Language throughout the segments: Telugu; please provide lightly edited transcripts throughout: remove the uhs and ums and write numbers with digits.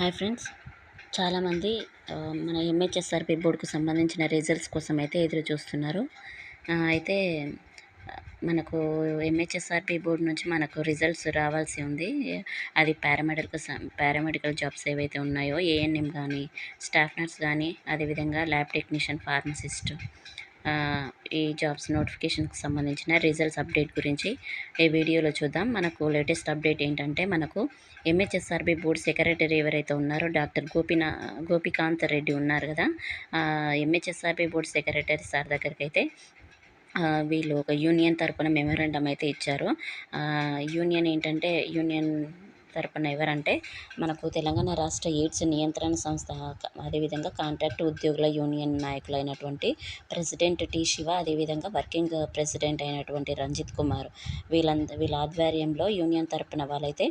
హాయ్ ఫ్రెండ్స్, చాలామంది మన ఎంహెచ్ఎస్ఆర్పి బోర్డుకు సంబంధించిన రిజల్ట్స్ కోసం అయితే ఎదురు చూస్తున్నారు. అయితే మనకు ఎంహెచ్ఎస్ఆర్పి బోర్డు నుంచి మనకు రిజల్ట్స్ రావాల్సి ఉంది. అది పారామెడికల్ జాబ్స్ ఏవైతే ఉన్నాయో ఏఎన్ఎం కానీ, స్టాఫ్ నర్స్ కానీ, అదేవిధంగా ల్యాబ్ టెక్నీషియన్, ఫార్మసిస్ట్, ఈ జాబ్స్ నోటిఫికేషన్కి సంబంధించిన రిజల్ట్స్ అప్డేట్ గురించి ఈ వీడియోలో చూద్దాం. మనకు లేటెస్ట్ అప్డేట్ ఏంటంటే, మనకు ఎంహెచ్ఎస్ఆర్బి బోర్డు సెక్రటరీ ఎవరైతే ఉన్నారో డాక్టర్ గోపికాంత్ రెడ్డి ఉన్నారు కదా, ఎంహెచ్ఎస్ఆర్బి బోర్డు సెక్రటరీ సార్ దగ్గరికి అయితే వీళ్ళు ఒక యూనియన్ తరపున మెమోరాండం అయితే ఇచ్చారు. యూనియన్ తరపున ఎవరంటే మనకు తెలంగాణ రాష్ట్ర ఎయిడ్స్ నియంత్రణ సంస్థ, అదేవిధంగా కాంట్రాక్ట్ ఉద్యోగుల యూనియన్ నాయకులైనటువంటి ప్రెసిడెంట్ టి శివ, అదేవిధంగా వర్కింగ్ ప్రెసిడెంట్ అయినటువంటి రంజిత్ కుమార్, వీళ్ళ ఆధ్వర్యంలో యూనియన్ తరపున వాళ్ళైతే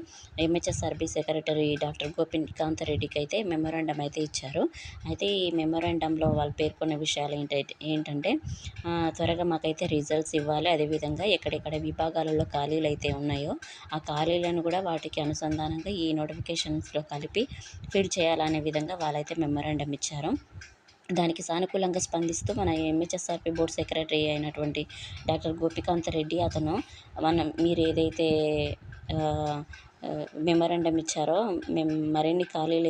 ఎంహెచ్ఎస్ఆర్బి సెక్రటరీ డాక్టర్ గోపికాంత్ రెడ్డికి అయితే మెమోరాండం అయితే ఇచ్చారు. అయితే ఈ మెమోరాండంలో వాళ్ళు పేర్కొన్న విషయాలు ఏంటంటే త్వరగా మాకైతే రిజల్ట్స్ ఇవ్వాలి, అదేవిధంగా ఎక్కడెక్కడ విభాగాలలో ఖాళీలు అయితే ఉన్నాయో ఆ ఖాళీలను కూడా వాటికి అనుసంధానంగా ఈ నోటిఫికేషన్స్లో కలిపి ఫిల్ చేయాలనే విధంగా వాళ్ళైతే మెమోరాండం ఇచ్చారు. దానికి సానుకూలంగా స్పందిస్తూ మన ఎంహెచ్ఎస్ఆర్పి బోర్డు సెక్రటరీ అయినటువంటి డాక్టర్ గోపికాంత్ రెడ్డి అతను మీరు ఏదైతే మెమోరాండం ఇచ్చారో, మేము మరిన్ని ఖాళీలు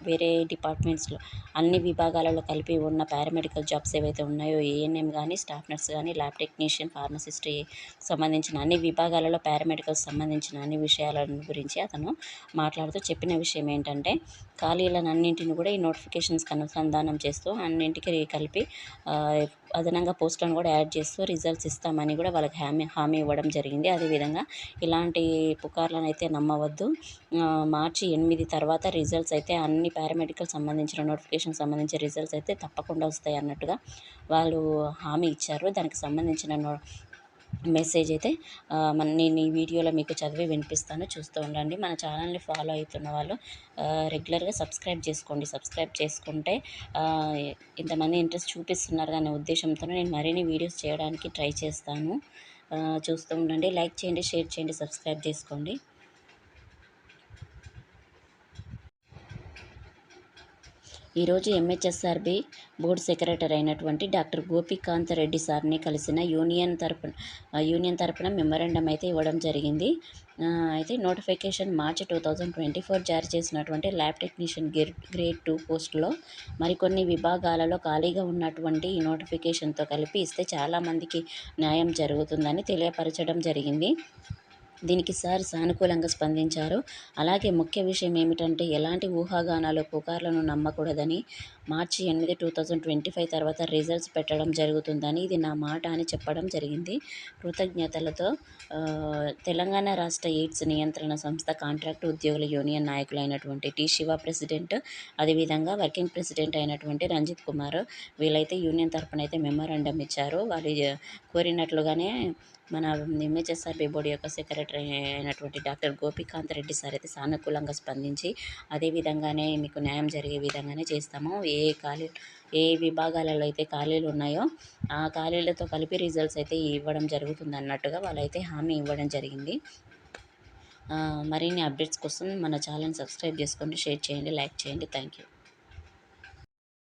వేరే డిపార్ట్మెంట్స్లో అన్ని విభాగాలలో కలిపి ఉన్న పారామెడికల్ జాబ్స్ ఏవైతే ఉన్నాయో ఏఎన్ఎం కానీ, స్టాఫ్ నర్స్ కానీ, ల్యాబ్ టెక్నీషియన్, ఫార్మసిస్ట్ సంబంధించిన అన్ని విభాగాలలో పారామెడికల్ సంబంధించిన అన్ని విషయాల గురించి అతను మాట్లాడుతూ చెప్పిన విషయం ఏంటంటే, ఖాళీలను అన్నింటిని కూడా ఈ నోటిఫికేషన్స్కి అనుసంధానం చేస్తూ అన్నింటికి కలిపి అదనంగా పోస్టులను కూడా యాడ్ చేస్తూ రిజల్ట్స్ ఇస్తామని కూడా వాళ్ళకి హామీ ఇవ్వడం జరిగింది. అదేవిధంగా ఇలాంటి పుకార్లను అయితే నమ్మవద్దు, మార్చి 8 తర్వాత రిజల్ట్స్ అయితే అన్ని పారామెడికల్ సంబంధించిన నోటిఫికేషన్ సంబంధించిన రిజల్ట్స్ అయితే తప్పకుండా వస్తాయి అన్నట్టుగా వాళ్ళు హామీ ఇచ్చారు. దానికి సంబంధించిన మెసేజ్ అయితే నేను ఈ వీడియోలో మీకు చదివి వినిపిస్తాను, చూస్తూ ఉండండి. మన ఛానల్ని ఫాలో అవుతున్న వాళ్ళు రెగ్యులర్గా సబ్స్క్రైబ్ చేసుకోండి. సబ్స్క్రైబ్ చేసుకుంటే ఇంతమంది ఇంట్రెస్ట్ చూపిస్తున్నారు అనే ఉద్దేశంతో నేను మరిన్ని వీడియోస్ చేయడానికి ట్రై చేస్తాను. చూస్తూ ఉండండి. లైక్ చేయండి, షేర్ చేయండి, సబ్స్క్రైబ్ చేసుకోండి. ఈరోజు ఎంహెచ్ఎస్ఆర్బి బోర్డు సెక్రటరీ అయినటువంటి డాక్టర్ గోపికాంత్ రెడ్డి సార్ని కలిసిన యూనియన్ తరపున మెమోరాండం అయితే ఇవ్వడం జరిగింది. అయితే నోటిఫికేషన్ మార్చి 2024 జారీ చేసినటువంటి ల్యాబ్ టెక్నీషియన్ గ్రేడ్ 2 పోస్టులో మరికొన్ని విభాగాలలో ఖాళీగా ఉన్నటువంటి ఈ నోటిఫికేషన్తో కలిపి ఇస్తే చాలామందికి న్యాయం జరుగుతుందని తెలియపరచడం జరిగింది. దీనికి సార్ సానుకూలంగా స్పందించారు. అలాగే ముఖ్య విషయం ఏమిటంటే, ఎలాంటి ఊహాగానాలు, పుకార్లను నమ్మకూడదని, మార్చి 8, 2025 తర్వాత రిజల్ట్స్ పెట్టడం జరుగుతుందని, ఇది నా మాట అని చెప్పడం జరిగింది. కృతజ్ఞతలతో తెలంగాణ రాష్ట్ర ఎయిడ్స్ నియంత్రణ సంస్థ కాంట్రాక్ట్ ఉద్యోగుల యూనియన్ నాయకులైనటువంటి టి శివ ప్రెసిడెంట్, అదేవిధంగా వర్కింగ్ ప్రెసిడెంట్ అయినటువంటి రంజిత్ కుమార్, వీళ్ళైతే యూనియన్ తరపున అయితే మెమోరాండం ఇచ్చారు. వాళ్ళు కోరినట్లుగానే మన ఎంహెచ్ఎస్ఆర్బి బోర్డు యొక్క సెక్రటరీ అయినటువంటి డాక్టర్ గోపికాంత్ రెడ్డి సార్ అయితే సానుకూలంగా స్పందించి, అదేవిధంగానే మీకు న్యాయం జరిగే విధంగానే చేస్తాము, ఏ విభాగాలలో అయితే ఖాళీలు ఉన్నాయో ఆ ఖాళీలతో కలిపి రిజల్ట్స్ అయితే ఇవ్వడం జరుగుతుంది అన్నట్టుగా వాళ్ళైతే హామీ ఇవ్వడం జరిగింది. మరిన్ని అప్డేట్స్ కోసం మన ఛానల్ని సబ్స్క్రైబ్ చేసుకోండి, షేర్ చేయండి, లైక్ చేయండి. Thank you.